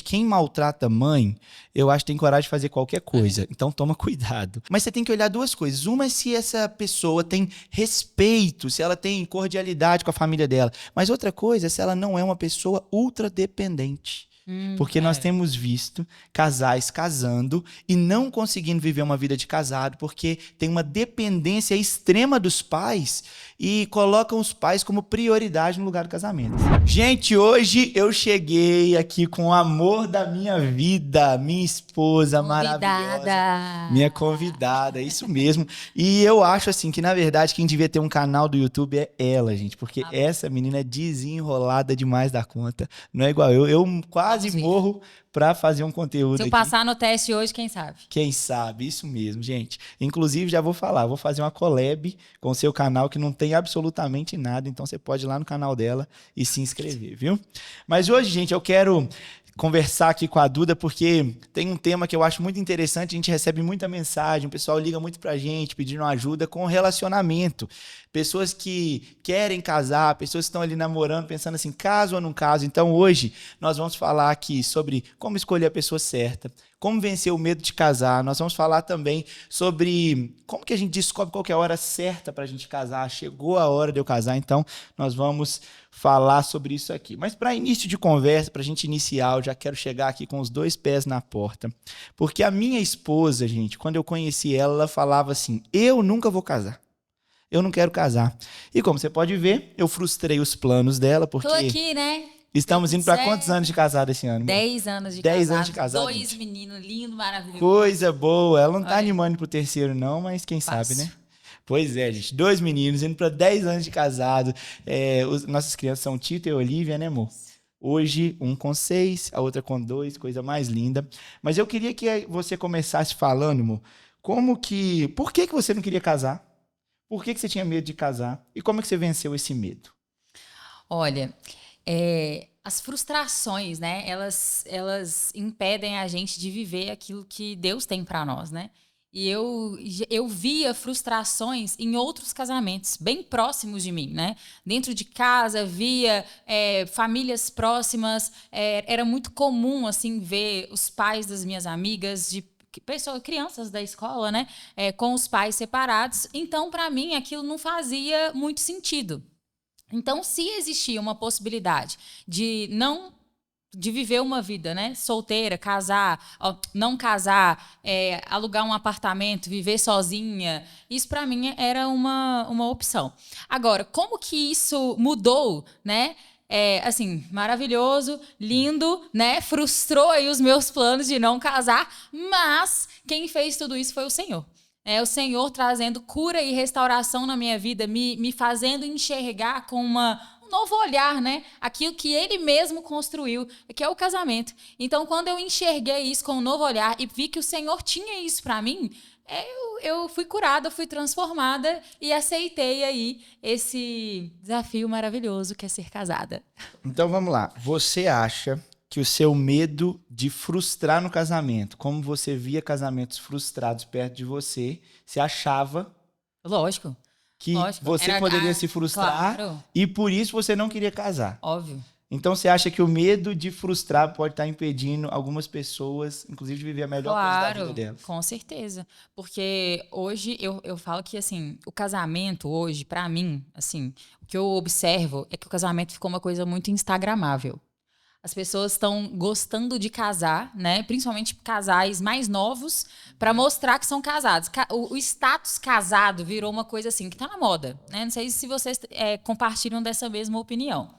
quem maltrata mãe, eu acho que tem coragem de fazer qualquer coisa. Então toma cuidado. Mas você tem que olhar duas coisas. Uma é se essa pessoa tem respeito, se ela tem cordialidade com a família dela. Mas outra coisa é se ela não é uma pessoa ultradependente. Porque nós temos visto casais casando e não conseguindo viver uma vida de casado porque tem uma dependência extrema dos pais e colocam os pais como prioridade no lugar do casamento. Gente, hoje eu cheguei aqui com o amor da minha vida, minha esposa maravilhosa, minha convidada, isso mesmo. E eu acho assim que na verdade quem devia ter um canal do YouTube é ela, gente, porque essa menina é desenrolada demais da conta. Não é igual eu quase morro para fazer um conteúdo Se eu aqui. passar no teste hoje, quem sabe? Quem sabe, isso mesmo, gente. Inclusive, já vou falar, vou fazer uma collab com o seu canal que não tem absolutamente nada, então você pode ir lá no canal dela e se inscrever, viu? Mas hoje, gente, eu quero conversar aqui com a Duda, porque tem um tema que eu acho muito interessante, a gente recebe muita mensagem, o pessoal liga muito pra gente pedindo ajuda com relacionamento. Pessoas que querem casar, pessoas que estão ali namorando, pensando assim, caso ou não caso. Então hoje nós vamos falar aqui sobre como escolher a pessoa certa, como vencer o medo de casar. Nós vamos falar também sobre como que a gente descobre qual que é a hora certa pra gente casar. Chegou a hora de eu casar, então nós vamos falar sobre isso aqui. Mas para início de conversa, para a gente iniciar, eu já quero chegar aqui com os 2 pés na porta. Porque a minha esposa, gente, quando eu conheci ela, ela falava assim, eu nunca vou casar. Eu não quero casar. E como você pode ver, eu frustrei os planos dela, porque... Tô aqui, né? Estamos indo para quantos anos de casado esse ano? 10 anos de 10 casado. anos de casado. 2 meninos lindos, maravilhosos. Coisa boa. Ela não tá animando pro terceiro não, mas quem Fácil. sabe, né? Pois é, gente. 2 meninos indo para 10 anos de casado. Nossas crianças são Tito e Olivia, né, amor? Hoje, um com 6, a outra com 2, coisa mais linda. Mas eu queria que você começasse falando, amor, por que você não queria casar? Por que você tinha medo de casar? E como é que você venceu esse medo? Olha, as frustrações, né? Elas impedem a gente de viver aquilo que Deus tem para nós, né? E eu via frustrações em outros casamentos, bem próximos de mim, né? Dentro de casa, via famílias próximas. Era muito comum, assim, ver os pais das minhas amigas, crianças da escola, né? Com os pais separados. Então, para mim, aquilo não fazia muito sentido. Então, se existia uma possibilidade de viver uma vida, né, solteira, casar, não casar, alugar um apartamento, viver sozinha, isso para mim era uma opção. Agora, como que isso mudou, né? Assim, maravilhoso, lindo, né? Frustrou aí os meus planos de não casar, mas quem fez tudo isso foi o Senhor. O Senhor trazendo cura e restauração na minha vida, me fazendo enxergar com um novo olhar, né? Aquilo que Ele mesmo construiu, que é o casamento. Então, quando eu enxerguei isso com um novo olhar e vi que o Senhor tinha isso para mim, eu fui curada, fui transformada e aceitei aí esse desafio maravilhoso que é ser casada. Então, vamos lá. Você acha que o seu medo de frustrar no casamento, como você via casamentos frustrados perto de você, você achava... Lógico. Que você poderia se frustrar, claro, e por isso você não queria casar. Óbvio. Então você acha que o medo de frustrar pode estar impedindo algumas pessoas, inclusive, de viver a melhor coisa da vida delas? Com certeza. Porque hoje eu falo que assim, o casamento hoje, pra mim, assim, o que eu observo é que o casamento ficou uma coisa muito instagramável. As pessoas estão gostando de casar, né? Principalmente casais mais novos, para mostrar que são casados. O status casado virou uma coisa assim, que tá na moda, né? Não sei se vocês compartilham dessa mesma opinião.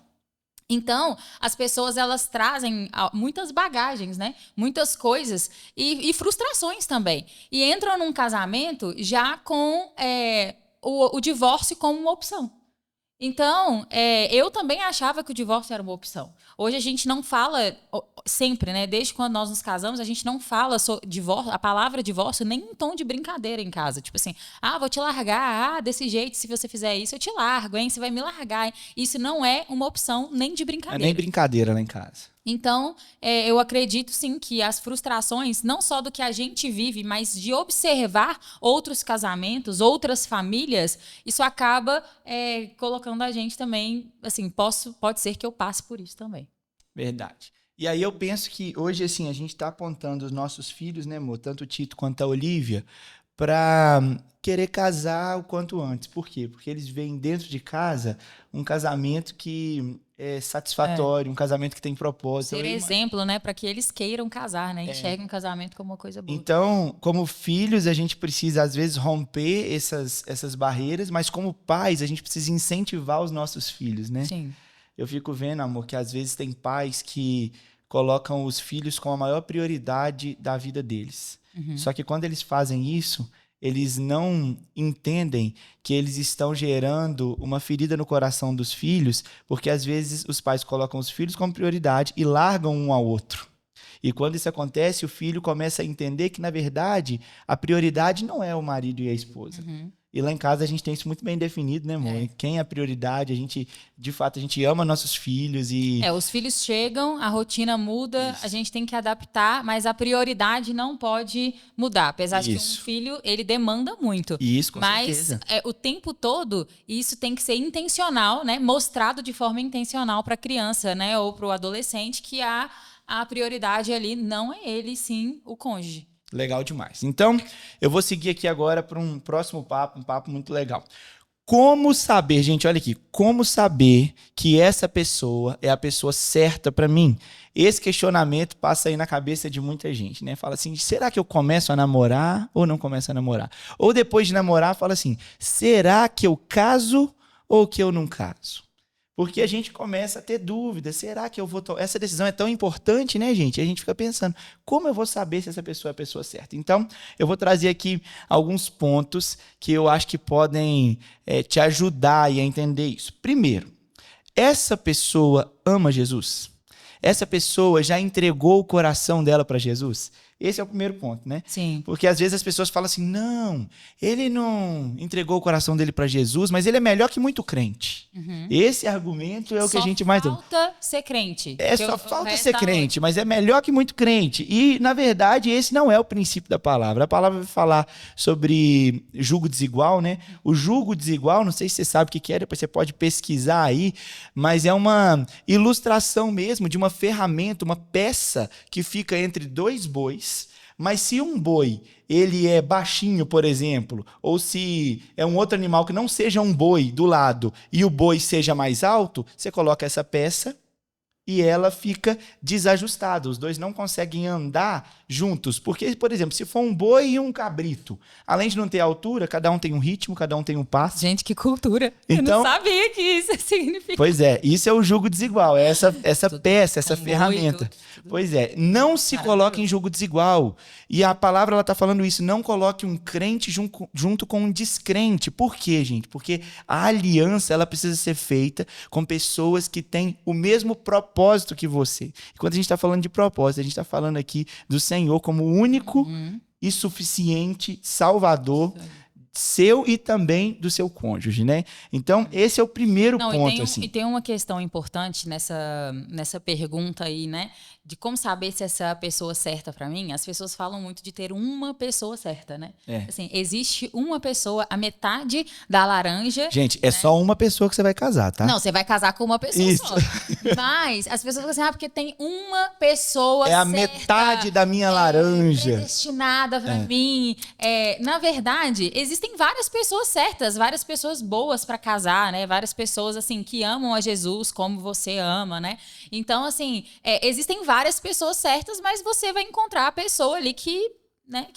Então, as pessoas, elas trazem muitas bagagens, né? Muitas coisas e frustrações também. E entram num casamento já com o divórcio como uma opção. Então, eu também achava que o divórcio era uma opção. Hoje a gente não fala, sempre, né? Desde quando nós nos casamos, a gente não fala divórcio, a palavra divórcio nem em tom de brincadeira em casa. Tipo assim, vou te largar, desse jeito, se você fizer isso, eu te largo, hein? Você vai me largar, hein? Isso não é uma opção nem de brincadeira. É nem brincadeira lá em casa. Então, eu acredito sim que as frustrações, não só do que a gente vive, mas de observar outros casamentos, outras famílias, isso acaba colocando a gente também, assim, pode ser que eu passe por isso também. Verdade. E aí eu penso que hoje, assim, a gente está apontando os nossos filhos, né, amor? Tanto o Tito quanto a Olivia, para querer casar o quanto antes. Por quê? Porque eles veem dentro de casa um casamento que é satisfatório, um casamento que tem propósito. Ser exemplo, né, para que eles queiram casar, né? Enxerguem o casamento como uma coisa boa. Então, como filhos, a gente precisa, às vezes, romper essas barreiras, mas como pais, a gente precisa incentivar os nossos filhos, né? Sim. Eu fico vendo, amor, que às vezes tem pais que colocam os filhos como a maior prioridade da vida deles. Só que quando eles fazem isso, eles não entendem que eles estão gerando uma ferida no coração dos filhos, porque às vezes os pais colocam os filhos como prioridade e largam um ao outro. E quando isso acontece, o filho começa a entender que, na verdade, a prioridade não é o marido e a esposa. E lá em casa a gente tem isso muito bem definido, né, amor? Quem é a prioridade? A gente, de fato, a gente ama nossos filhos e... os filhos chegam, a rotina muda, a gente tem que adaptar, mas a prioridade não pode mudar. Apesar de que um filho, ele demanda muito. Isso, com certeza. Mas o tempo todo, isso tem que ser intencional, né? Mostrado de forma intencional para a criança, né? Ou para o adolescente, que a prioridade ali não é ele, sim o cônjuge. Legal demais. Então, eu vou seguir aqui agora para um próximo papo, um papo muito legal. Como saber, gente, olha aqui, como saber que essa pessoa é a pessoa certa para mim? Esse questionamento passa aí na cabeça de muita gente, né? Fala assim, será que eu começo a namorar ou não começo a namorar? Ou depois de namorar, fala assim, será que eu caso ou que eu não caso? Porque a gente começa a ter dúvidas. Será que eu vou... Essa decisão é tão importante, né, gente? A gente fica pensando, como eu vou saber se essa pessoa é a pessoa certa? Então, eu vou trazer aqui alguns pontos que eu acho que podem te ajudar a entender isso. Primeiro, essa pessoa ama Jesus? Essa pessoa já entregou o coração dela para Jesus? Esse é o primeiro ponto, né? Sim. Porque às vezes as pessoas falam assim, não, ele não entregou o coração dele para Jesus, mas ele é melhor que muito crente. Esse argumento é o que a gente mais... Só falta ser crente. Só falta ser crente, mas é melhor que muito crente. E, na verdade, esse não é o princípio da palavra. A palavra vai falar sobre jugo desigual, né? O jugo desigual, não sei se você sabe o que é, depois você pode pesquisar aí, mas é uma ilustração mesmo de uma ferramenta, uma peça que fica entre dois bois. Mas se um boi ele é baixinho, por exemplo, ou se é um outro animal que não seja um boi do lado e o boi seja mais alto, você coloca essa peça e ela fica desajustada. Os dois não conseguem andar juntos. Porque, por exemplo, se for um boi e um cabrito, além de não ter altura, cada um tem um ritmo, cada um tem um passo. Gente, que cultura. Então, eu não sabia que isso significa. Pois é, isso é o jugo desigual, é essa peça, essa ferramenta. Pois é, não se coloque em jugo desigual. E a palavra ela está falando isso, não coloque um crente junto com um descrente. Por quê, gente? Porque a aliança ela precisa ser feita com pessoas que têm o mesmo propósito que você. E quando a gente está falando de propósito, a gente está falando aqui do Senhor como o único e suficiente Salvador seu e também do seu cônjuge, né? Então, esse é o primeiro ponto. E tem uma questão importante nessa pergunta aí, né? De como saber se essa pessoa certa para mim. As pessoas falam muito de ter uma pessoa certa, né? Assim, existe uma pessoa, a metade da laranja. Gente, é só uma pessoa que você vai casar, tá? Não, você vai casar com uma pessoa só. Mas as pessoas falam assim, porque tem uma pessoa certa. É a metade da minha laranja. Predestinada para mim. Na verdade, existem várias pessoas certas, várias pessoas boas para casar, né? Várias pessoas, assim, que amam a Jesus como você ama, né? Então, assim, existem várias pessoas certas, mas você vai encontrar a pessoa ali que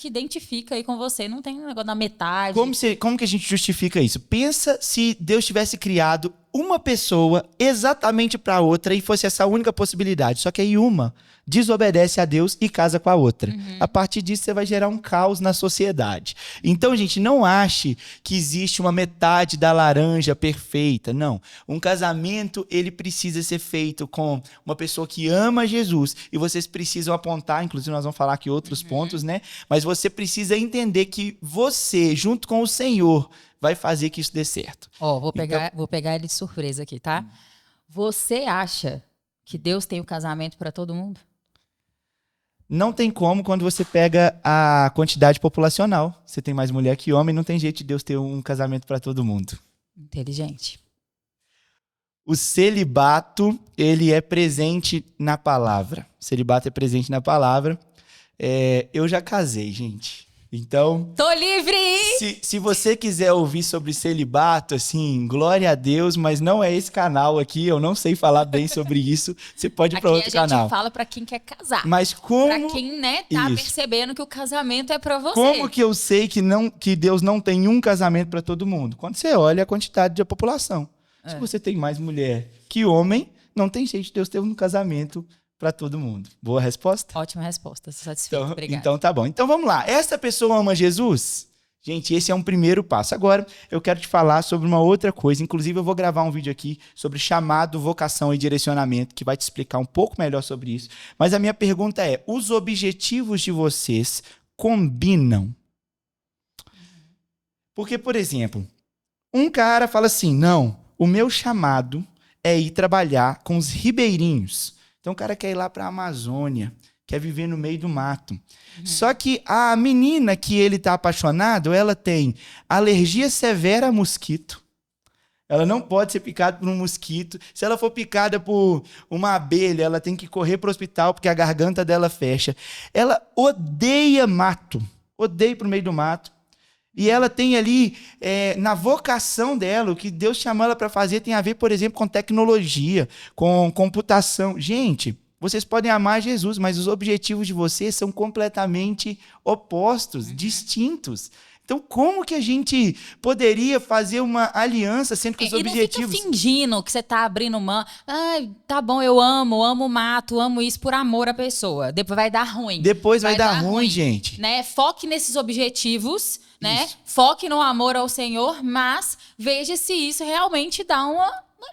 identifica aí com você, não tem um negócio da metade. Como que a gente justifica isso? Pensa se Deus tivesse criado uma pessoa exatamente para outra e fosse essa a única possibilidade. Só que aí uma desobedece a Deus e casa com a outra. A partir disso, você vai gerar um caos na sociedade. Então, gente, não ache que existe uma metade da laranja perfeita. Não. Um casamento, ele precisa ser feito com uma pessoa que ama Jesus. E vocês precisam apontar, inclusive nós vamos falar aqui outros pontos, né? Mas você precisa entender que você, junto com o Senhor, vai fazer que isso dê certo. Vou pegar ele de surpresa aqui, tá? Você acha que Deus tem o casamento para todo mundo? Não tem como quando você pega a quantidade populacional. Você tem mais mulher que homem, não tem jeito de Deus ter um casamento para todo mundo. Inteligente. O celibato, ele é presente na palavra. O celibato é presente na palavra. Eu já casei, gente. Então, tô livre! se você quiser ouvir sobre celibato, assim, glória a Deus, mas não é esse canal aqui, eu não sei falar bem sobre isso, você pode ir para outro canal. Aqui a gente fala para quem quer casar. Mas como... Pra quem, né, tá percebendo que o casamento é para você. Como que eu sei que Deus não tem um casamento para todo mundo? Quando você olha a quantidade de população. Se você tem mais mulher que homem, não tem jeito de Deus ter um casamento para todo mundo. Boa resposta? Ótima resposta, estou satisfeito. Obrigada. Então tá bom. Então vamos lá. Essa pessoa ama Jesus? Gente, esse é um primeiro passo. Agora eu quero te falar sobre uma outra coisa. Inclusive eu vou gravar um vídeo aqui sobre chamado, vocação e direcionamento, que vai te explicar um pouco melhor sobre isso. Mas a minha pergunta é, os objetivos de vocês combinam? Porque, por exemplo, um cara fala assim, não, o meu chamado é ir trabalhar com os ribeirinhos. Então o cara quer ir lá para a Amazônia, quer viver no meio do mato. Só que a menina que ele está apaixonado, ela tem alergia severa a mosquito. Ela não pode ser picada por um mosquito. Se ela for picada por uma abelha, ela tem que correr para o hospital porque a garganta dela fecha. Ela odeia mato, odeia ir para o meio do mato. E ela tem ali, na vocação dela, o que Deus chamou ela para fazer tem a ver, por exemplo, com tecnologia, com computação. Gente, vocês podem amar Jesus, mas os objetivos de vocês são completamente opostos, distintos. Então, como que a gente poderia fazer uma aliança sendo que os objetivos... E não fica fingindo que você tá abrindo mão. Ah, tá bom, eu amo o mato, amo isso por amor à pessoa. Depois vai dar ruim. Depois vai dar ruim, gente. Né? Foque nesses objetivos, né? Isso. Foque no amor ao Senhor, mas veja se isso realmente dá uma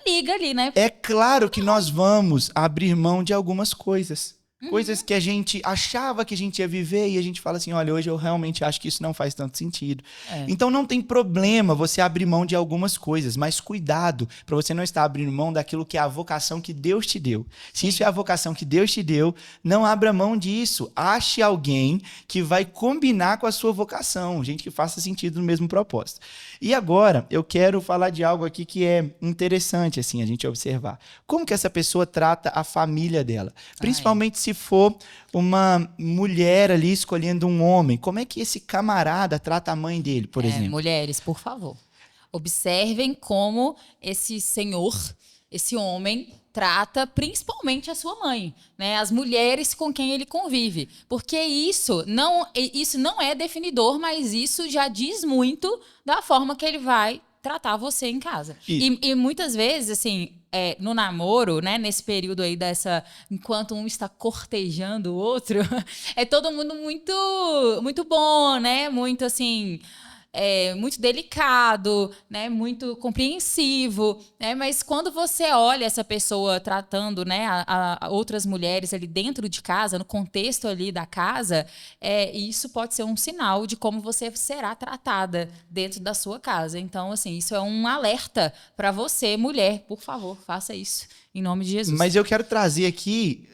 liga ali, né? É claro que nós vamos abrir mão de algumas coisas. Coisas que a gente achava que a gente ia viver e a gente fala assim, olha, hoje eu realmente acho que isso não faz tanto sentido. Então não tem problema você abrir mão de algumas coisas, mas cuidado para você não estar abrindo mão daquilo que é a vocação que Deus te deu. Se isso é a vocação que Deus te deu, não abra mão disso. Ache alguém que vai combinar com a sua vocação, gente que faça sentido no mesmo propósito. E agora eu quero falar de algo aqui que é interessante assim, a gente observar. Como que essa pessoa trata a família dela? Principalmente se for uma mulher ali escolhendo um homem, como é que esse camarada trata a mãe dele, por exemplo? Mulheres, por favor, observem como esse senhor, esse homem, trata principalmente a sua mãe, né? As mulheres com quem ele convive. Porque isso não é definidor, mas isso já diz muito da forma que ele vai tratar você em casa. E muitas vezes, assim, no namoro, né, nesse período aí enquanto um está cortejando o outro, é todo mundo muito, muito bom, né? Muito assim, muito delicado, né? Muito compreensivo, né? Mas quando você olha essa pessoa tratando, né, a outras mulheres ali dentro de casa, no contexto ali da casa, isso pode ser um sinal de como você será tratada dentro da sua casa. Então, assim, isso é um alerta para você, mulher, por favor, faça isso em nome de Jesus. Mas eu quero trazer aqui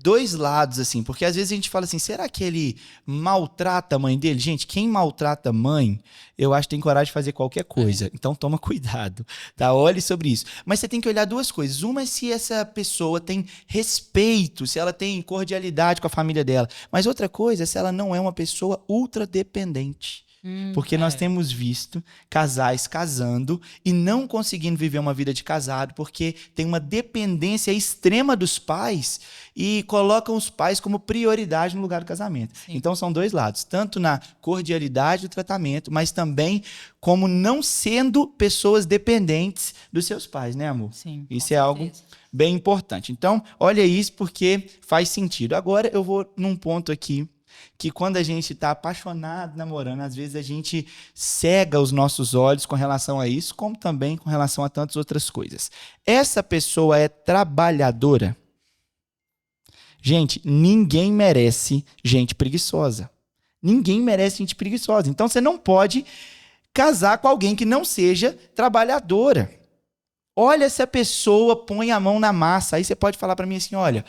dois lados, assim, porque às vezes a gente fala assim, será que ele maltrata a mãe dele? Gente, quem maltrata a mãe, eu acho que tem coragem de fazer qualquer coisa. Então toma cuidado, tá? Olhe sobre isso. Mas você tem que olhar duas coisas. Uma é se essa pessoa tem respeito, se ela tem cordialidade com a família dela. Mas outra coisa é se ela não é uma pessoa ultra dependente. Porque nós temos visto casais casando e não conseguindo viver uma vida de casado porque tem uma dependência extrema dos pais e colocam os pais como prioridade no lugar do casamento. Sim. Então são dois lados, tanto na cordialidade do tratamento, mas também como não sendo pessoas dependentes dos seus pais, né, amor? Sim, isso é algo bem importante. Então, olha isso porque faz sentido. Agora eu vou num ponto aqui que quando a gente está apaixonado, namorando, às vezes a gente cega os nossos olhos com relação a isso, como também com relação a tantas outras coisas. Essa pessoa é trabalhadora? Gente, ninguém merece gente preguiçosa. Ninguém merece gente preguiçosa. Então você não pode casar com alguém que não seja trabalhadora. Olha se a pessoa põe a mão na massa. Aí você pode falar para mim assim, olha...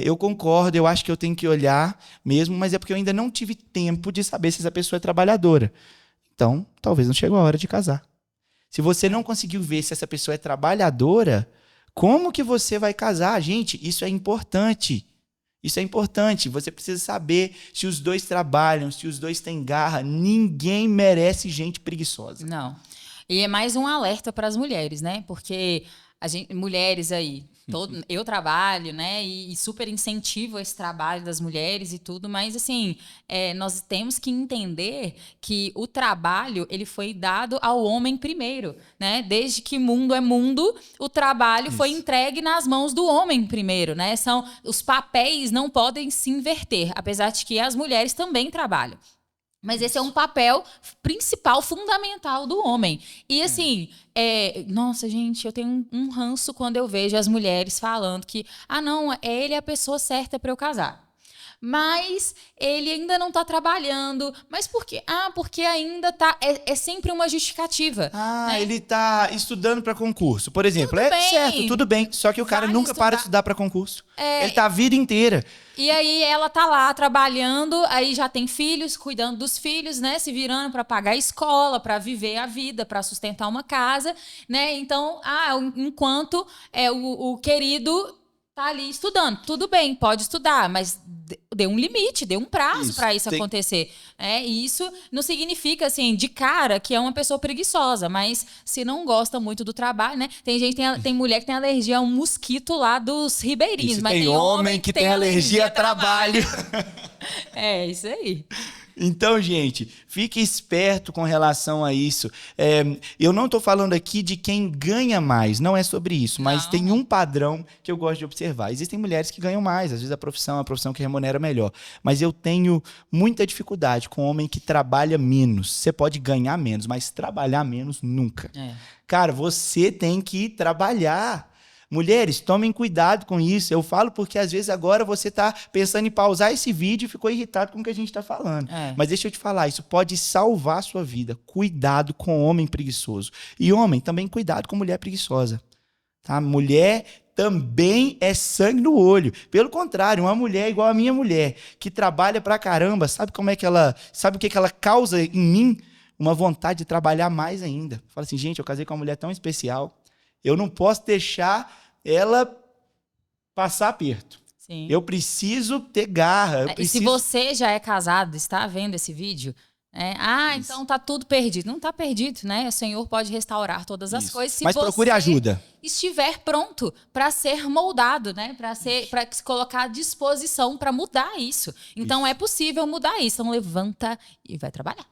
eu concordo, eu acho que eu tenho que olhar mesmo, mas é porque eu ainda não tive tempo de saber se essa pessoa é trabalhadora. Então, talvez não chegou a hora de casar. Se você não conseguiu ver se essa pessoa é trabalhadora, como que você vai casar? Gente, isso é importante. Isso é importante. Você precisa saber se os dois trabalham, se os dois têm garra. Ninguém merece gente preguiçosa. Não. E é mais um alerta para as mulheres, né? Porque mulheres aí, eu trabalho, né? E super incentivo esse trabalho das mulheres e tudo, mas assim, nós temos que entender que o trabalho ele foi dado ao homem primeiro, né? Desde que mundo é mundo, o trabalho foi entregue nas mãos do homem primeiro, né? Os papéis não podem se inverter, apesar de que as mulheres também trabalham. Mas esse é um papel principal, fundamental do homem. E assim, nossa, gente, eu tenho um ranço quando eu vejo as mulheres falando que, não, ele é a pessoa certa para eu casar. Mas ele ainda não está trabalhando. Mas por quê? Porque ainda tá. É sempre uma justificativa. Né? Ele está estudando para concurso, por exemplo. Tudo bem. Certo, tudo bem. Só que o cara nunca para de estudar para concurso. Ele tá a vida inteira. E aí ela tá lá trabalhando, aí já tem filhos, cuidando dos filhos, né? Se virando para pagar a escola, para viver a vida, para sustentar uma casa, né? Então, enquanto o querido tá ali estudando. Tudo bem, pode estudar, mas dê um limite, dê um prazo para isso acontecer. E isso não significa, assim, de cara que é uma pessoa preguiçosa, mas se não gosta muito do trabalho, né? Tem mulher que tem alergia a um mosquito lá dos ribeirinhos. Mas tem homem que tem alergia a trabalho. É isso aí. Então, gente, fique esperto com relação a isso. Eu não estou falando aqui de quem ganha mais, não é sobre isso, mas tem um padrão que eu gosto de observar. Existem mulheres que ganham mais, às vezes a profissão é uma profissão que remunera melhor, mas eu tenho muita dificuldade com homem que trabalha menos. Você pode ganhar menos, mas trabalhar menos nunca. Cara, você tem que trabalhar. Mulheres, tomem cuidado com isso. Eu falo porque às vezes agora você está pensando em pausar esse vídeo e ficou irritado com o que a gente está falando. Mas deixa eu te falar, isso pode salvar a sua vida. Cuidado com homem preguiçoso. E homem, também cuidado com mulher preguiçosa. Tá? Mulher também é sangue no olho. Pelo contrário, uma mulher igual a minha mulher, que trabalha pra caramba, sabe o que ela causa em mim? Uma vontade de trabalhar mais ainda. Fala assim, gente, eu casei com uma mulher tão especial. Eu não posso deixar ela passar aperto. Sim. Eu preciso ter garra. E se você já é casado, está vendo esse vídeo, então tá tudo perdido. Não tá perdido, né? O Senhor pode restaurar todas as coisas. Mas procure ajuda. Estiver pronto para ser moldado, né? Para se colocar à disposição para mudar isso. Então é possível mudar isso. Então levanta e vai trabalhar.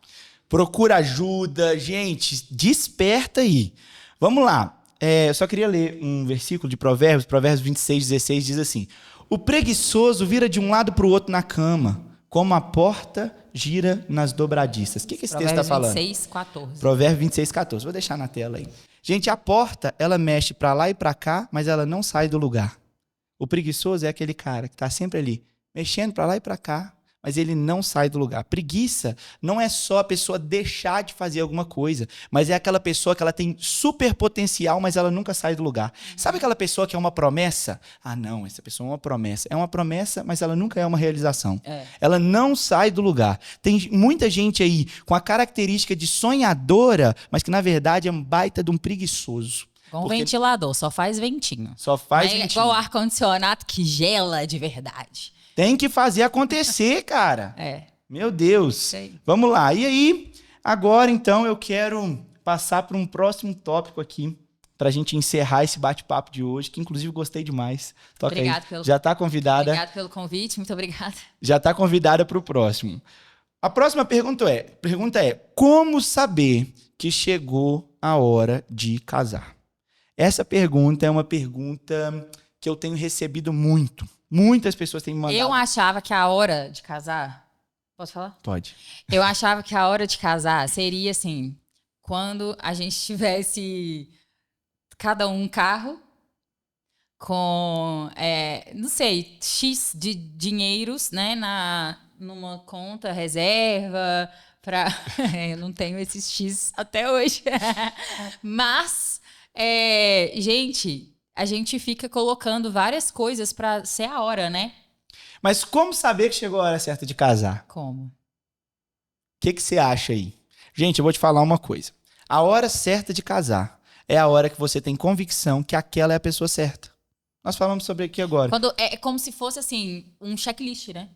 Procura ajuda, gente. Desperta aí. Vamos lá. Eu só queria ler um versículo de Provérbios 26:16 diz assim: o preguiçoso vira de um lado para o outro na cama, como a porta gira nas dobradiças. O que esse texto está falando? 26:14. Provérbios 26:14. Vou deixar na tela aí. Gente, a porta, ela mexe para lá e para cá, mas ela não sai do lugar. O preguiçoso é aquele cara que está sempre ali, mexendo para lá e para cá, mas ele não sai do lugar. Preguiça não é só a pessoa deixar de fazer alguma coisa, mas é aquela pessoa que ela tem super potencial, mas ela nunca sai do lugar. Sabe aquela pessoa que é uma promessa? Não, essa pessoa é uma promessa. É uma promessa, mas ela nunca é uma realização. Ela não sai do lugar. Tem muita gente aí com a característica de sonhadora, mas que na verdade é um baita de um preguiçoso. Com ventilador, só faz ventinho. Só faz ventinho. É igual o ar-condicionado que gela de verdade. Tem que fazer acontecer, cara. Meu Deus. Sei. Vamos lá. E aí, agora então eu quero passar para um próximo tópico aqui, para a gente encerrar esse bate-papo de hoje, que inclusive gostei demais. Toca aí. Já está convidada. Obrigada pelo convite, muito obrigada. Já está convidada para o próximo. A próxima pergunta é: como saber que chegou a hora de casar? Essa pergunta é uma pergunta que eu tenho recebido muito. Muitas pessoas têm me mandado. Eu achava que a hora de casar... Posso falar? Pode. Eu achava que a hora de casar seria assim, quando a gente tivesse cada um carro com, não sei, X de dinheiros, né, numa conta reserva para... eu não tenho esses X até hoje. Mas, gente... A gente fica colocando várias coisas para ser a hora, né? Mas como saber que chegou a hora certa de casar? Como? O que você acha aí? Gente, eu vou te falar uma coisa. A hora certa de casar é a hora que você tem convicção que aquela é a pessoa certa. Nós falamos sobre aqui agora. É como se fosse assim, um checklist, né?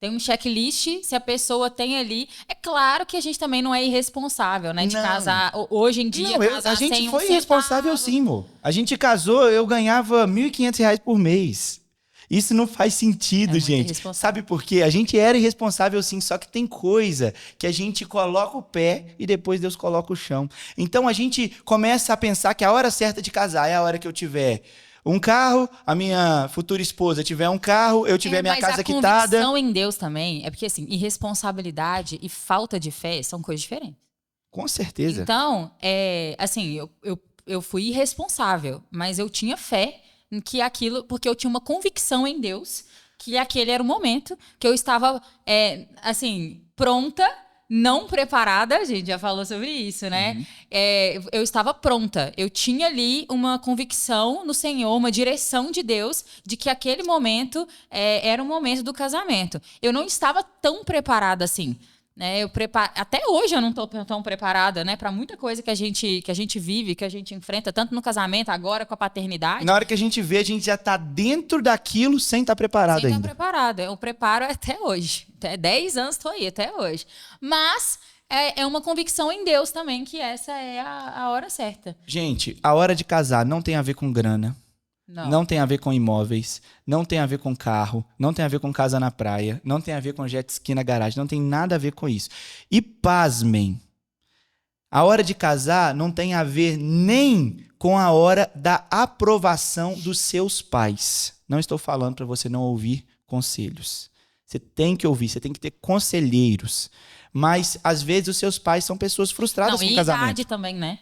Tem um checklist, se a pessoa tem ali... É claro que a gente também não é irresponsável, né? De casar hoje em dia, casar a gente sem foi um irresponsável centavo. sim, amor. A gente casou, eu ganhava R$1.500 por mês. Isso não faz sentido, muito gente. irresponsável. Sabe por quê? A gente era irresponsável sim, só que tem coisa que a gente coloca o pé e depois Deus coloca o chão. Então a gente começa a pensar que a hora certa de casar é a hora que eu tiver um carro, a minha futura esposa tiver um carro, eu tiver minha casa quitada. Mas a convicção em Deus também é porque, assim, irresponsabilidade e falta de fé são coisas diferentes. Com certeza. Então, assim, eu fui irresponsável, mas eu tinha fé em que aquilo, porque eu tinha uma convicção em Deus que aquele era o momento que eu estava, assim, pronta, não preparada, a gente já falou sobre isso, né? Uhum. Eu estava pronta. Eu tinha ali uma convicção no Senhor, uma direção de Deus, de que aquele momento era o momento do casamento. Eu não estava tão preparada assim. Né? Até hoje eu não estou tão preparada, né, para muita coisa que a gente vive, que a gente enfrenta, tanto no casamento, agora com a paternidade. Na hora que a gente vê, a gente já está dentro daquilo sem estar preparado ainda. Sem estar preparada. Eu preparo até hoje. Até 10 anos estou aí, até hoje. Mas é uma convicção em Deus também que essa é a hora certa. Gente, a hora de casar não tem a ver com grana. Não tem a ver com imóveis, não tem a ver com carro, não tem a ver com casa na praia, não tem a ver com jet ski na garagem, não tem nada a ver com isso. E pasmem, a hora de casar não tem a ver nem com a hora da aprovação dos seus pais. Não estou falando para você não ouvir conselhos. Você tem que ouvir, você tem que ter conselheiros. Mas, às vezes, os seus pais são pessoas frustradas com o casamento. Idade também, né?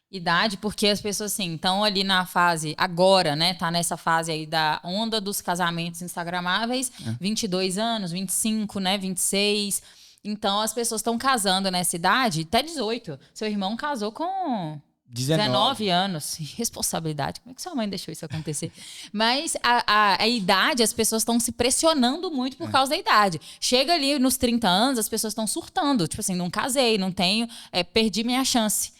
Idade, porque as pessoas, assim, estão ali na fase, agora, né? Tá nessa fase aí da onda dos casamentos instagramáveis, 22 anos, 25, né? 26. Então, as pessoas estão casando nessa idade, até 18. Seu irmão casou com 19 anos. Responsabilidade. Como é que sua mãe deixou isso acontecer? Mas a idade, as pessoas estão se pressionando muito por causa da idade. Chega ali nos 30 anos, as pessoas estão surtando. Tipo assim, não casei, não tenho, perdi minha chance.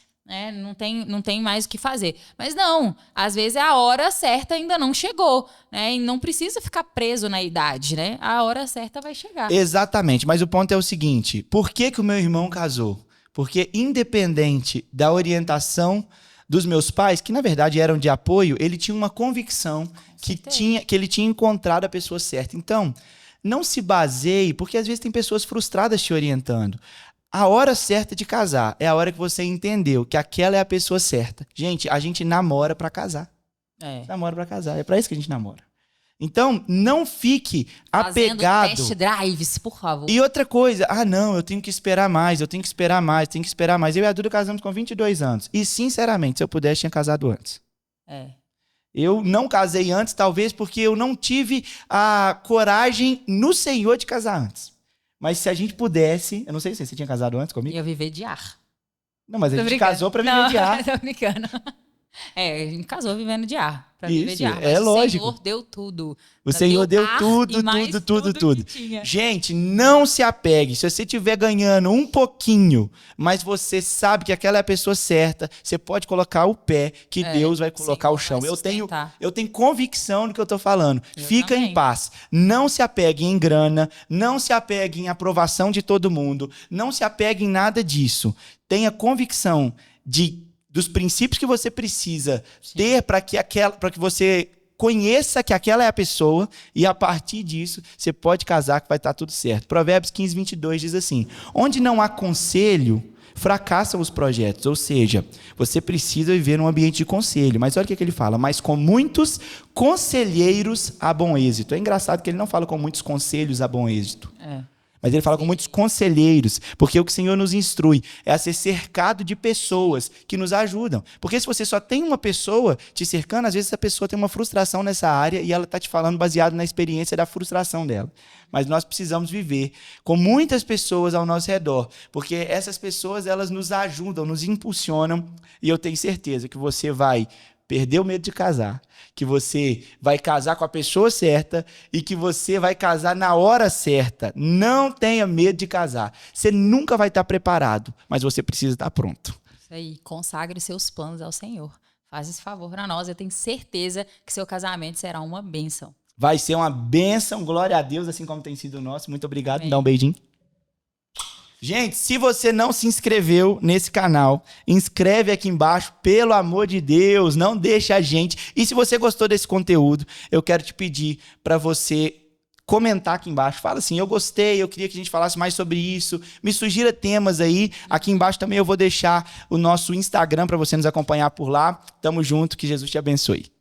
Não tem mais o que fazer. Mas não, às vezes a hora certa ainda não chegou, né? E não precisa ficar preso na idade, né? A hora certa vai chegar. Exatamente, mas o ponto é o seguinte, por que o meu irmão casou? Porque independente da orientação dos meus pais, que na verdade eram de apoio, ele tinha uma convicção que ele tinha encontrado a pessoa certa. Então, não se baseie, porque às vezes tem pessoas frustradas te orientando. A hora certa de casar é a hora que você entendeu que aquela é a pessoa certa. Gente, a gente namora pra casar. Namora pra casar. É pra isso que a gente namora. Então, não fique apegado. Fazendo test drives, por favor. E outra coisa, não, eu tenho que esperar mais, eu tenho que esperar mais, tenho que esperar mais. Eu e a Duda casamos com 22 anos. E, sinceramente, se eu pudesse, tinha casado antes. Eu não casei antes, talvez porque eu não tive a coragem no Senhor de casar antes. Mas se a gente pudesse... Eu não sei se você tinha casado antes comigo. Ia viver de ar. Não, mas a gente casou pra viver de ar. Tô brincando. A gente casou vivendo de ar. Pra Isso, viver de ar. é lógico. O Senhor deu tudo. O Senhor deu tudo. Gente, não se apegue. Se você estiver ganhando um pouquinho, mas você sabe que aquela é a pessoa certa, você pode colocar o pé, que Deus vai colocar o chão. Eu tenho convicção do que eu tô falando. Fica em paz. Não se apegue em grana, não se apegue em aprovação de todo mundo, não se apegue em nada disso. Tenha convicção dos princípios que você precisa ter para que você conheça que aquela é a pessoa e a partir disso você pode casar que vai estar tudo certo. Provérbios 15, 22 diz assim, onde não há conselho, fracassam os projetos. Ou seja, você precisa viver num ambiente de conselho. Mas olha o que ele fala, mas com muitos conselheiros há bom êxito. É engraçado que ele não fala com muitos conselhos há bom êxito. Mas ele fala com muitos conselheiros, porque o que o Senhor nos instrui é a ser cercado de pessoas que nos ajudam. Porque se você só tem uma pessoa te cercando, às vezes essa pessoa tem uma frustração nessa área e ela está te falando baseado na experiência da frustração dela. Mas nós precisamos viver com muitas pessoas ao nosso redor, porque essas pessoas elas nos ajudam, nos impulsionam, e eu tenho certeza que você vai perder o medo de casar, que você vai casar com a pessoa certa e que você vai casar na hora certa. Não tenha medo de casar. Você nunca vai estar preparado, mas você precisa estar pronto. Isso aí, consagre seus planos ao Senhor. Faz esse favor para nós. Eu tenho certeza que seu casamento será uma bênção. Vai ser uma bênção, glória a Deus, assim como tem sido o nosso. Muito obrigado, Amém. dá um beijinho. Gente, se você não se inscreveu nesse canal, inscreve aqui embaixo, pelo amor de Deus, não deixa a gente. E se você gostou desse conteúdo, eu quero te pedir para você comentar aqui embaixo. Fala assim, eu gostei, eu queria que a gente falasse mais sobre isso. Me sugira temas aí. Aqui embaixo também eu vou deixar o nosso Instagram para você nos acompanhar por lá. Tamo junto, que Jesus te abençoe.